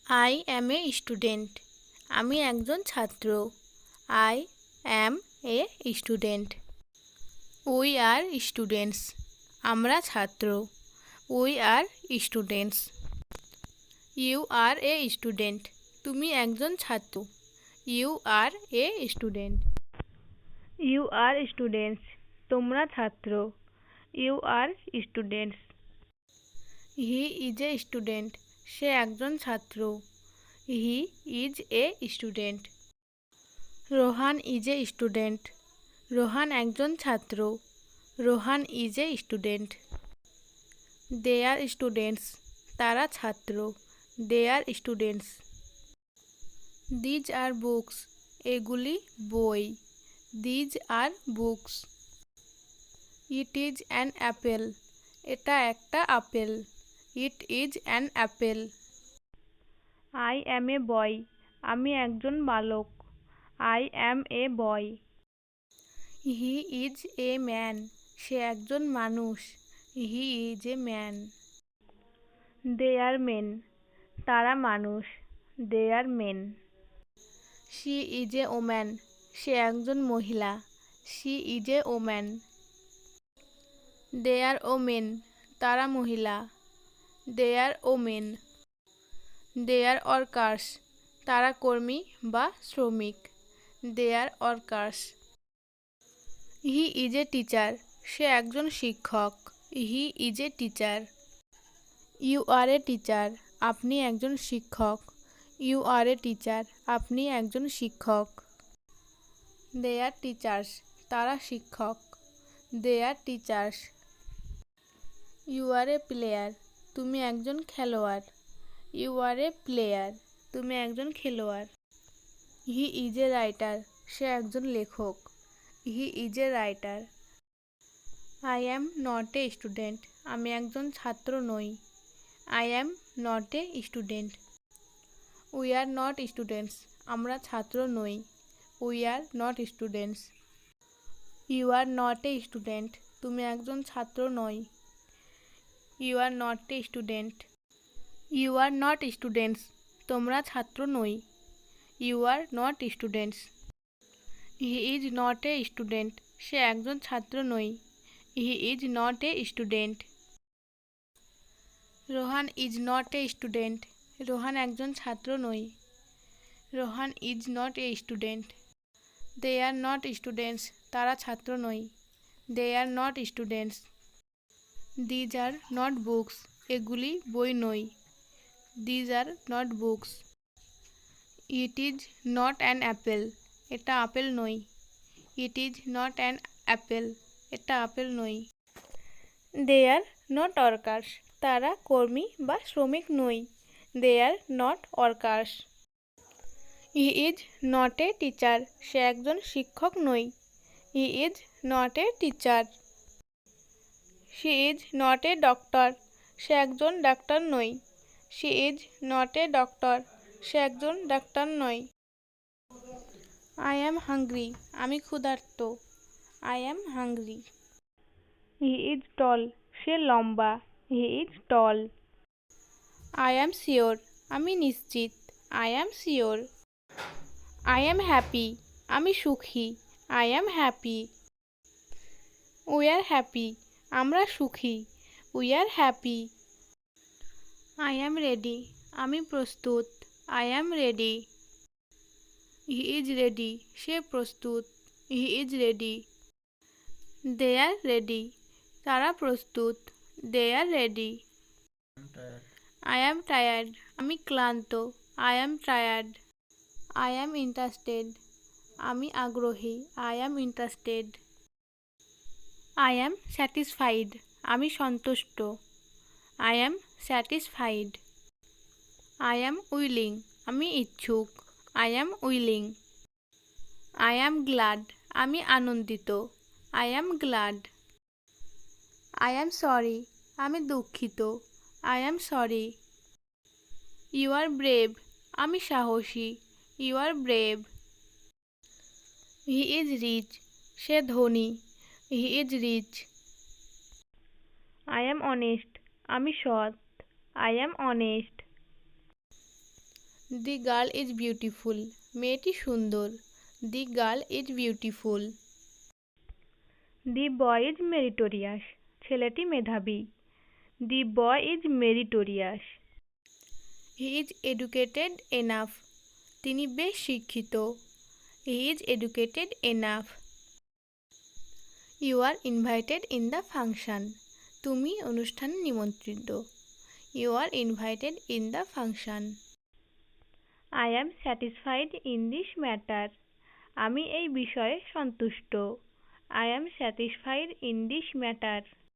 I am a student. আমি একজন ছাত্র। I am a student. We are students. আমরা ছাত্র। We are students. You are a student. তুমি একজন ছাত্র। You are a student. You are students. তোমরা ছাত্র। You are students. He is a student. সে একজন ছাত্র। He is a student. Rohan is a student. Rohan একজন ছাত্র। Rohan is a student. They are students. তারা ছাত্র। They are students. These are books. এগুলি বই। These are books. It is an apple. এটা একটা apple. It is an apple. I am a boy. আমি একজন বালক। I am a boy. He is a man. সে একজন মানুষ। He is a man. They are men. তারা মানুষ। They are men. She is a woman. সে একজন মহিলা। She is a woman. They are women. তারা মহিলা। They are women. They are workers. তারা কর্মী বা শ্রমিক। দে are workers. He is a teacher. সে একজন শিক্ষক। He is a teacher. You are a teacher. আপনি একজন শিক্ষক। You are a teacher. আপনি একজন শিক্ষক। They are teachers. তারা শিক্ষক। They are teachers. You are a player. তুমি একজন খেলোয়াড়। You are a player. তুমি একজন খেলোয়াড়। হি ইজ এ রাইটার। সে একজন লেখক। He is a writer. I am not a student. আমি একজন ছাত্র নই। I am not a student. We are not students. আমরা ছাত্র নই। We are not students. You are not a student. তুমি একজন ছাত্র নই। You are not a student. You are not students. তোমরা ছাত্র নই। You are not students. He is not a student. সে একজন ছাত্র নই। He is not a student. Rohan is not a student. Rohan একজন ছাত্র নই। Rohan is not a student. They are not students. তারা ছাত্র নই। They are not students. These are not books. এগুলি বই নই। These are not books. It is not an apple. এটা আপেল নই। It is not an apple. এটা apple নই। They are not workers. তারা কর্মী বা শ্রমিক নই। They are not workers. He is not a teacher. সে একজন শিক্ষক নই। He is not a teacher. She is not a doctor. সে একজন ডাক্তার নই। She is not a doctor. সে একজন ডাক্তার নয়। I am hungry. আমি ক্ষুধার্ত। I am hungry. He is tall. সে লম্বা। He is tall. I am sure. আমি নিশ্চিত। I am sure. I am happy. আমি সুখী। I am happy. We are happy. আমরা সুখী। We are happy. I am ready. আমি প্রস্তুত। I am ready. He is ready. সে প্রস্তুত। He is ready. They are ready. তারা প্রস্তুত। They are ready. I am tired. আমি ক্লান্ত। I am tired. I am interested. আমি আগ্রহী। I am interested. I am satisfied. আমি সন্তুষ্ট। I am satisfied. I am willing. আমি ইচ্ছুক। I am willing. I am glad. আমি আনন্দিত। I am glad. I am sorry. আমি দুঃখিত। I am sorry. You are brave. আমি সাহসী। You are brave. He is rich. সে ধনী। He is rich. I am honest. আমি সৎ। I am honest. The girl is beautiful. মেয়েটি সুন্দর। The girl is beautiful. The boy is meritorious. ছেলেটি মেধাবী। The boy is meritorious. He is educated enough. তিনি বেশ শিক্ষিত। He is educated enough. You are invited in the function. তুমি অনুষ্ঠানে নিমন্ত্রিত। You are invited in the function. I am satisfied in this matter. আমি এই বিষয়ে সন্তুষ্ট। I am satisfied in this matter.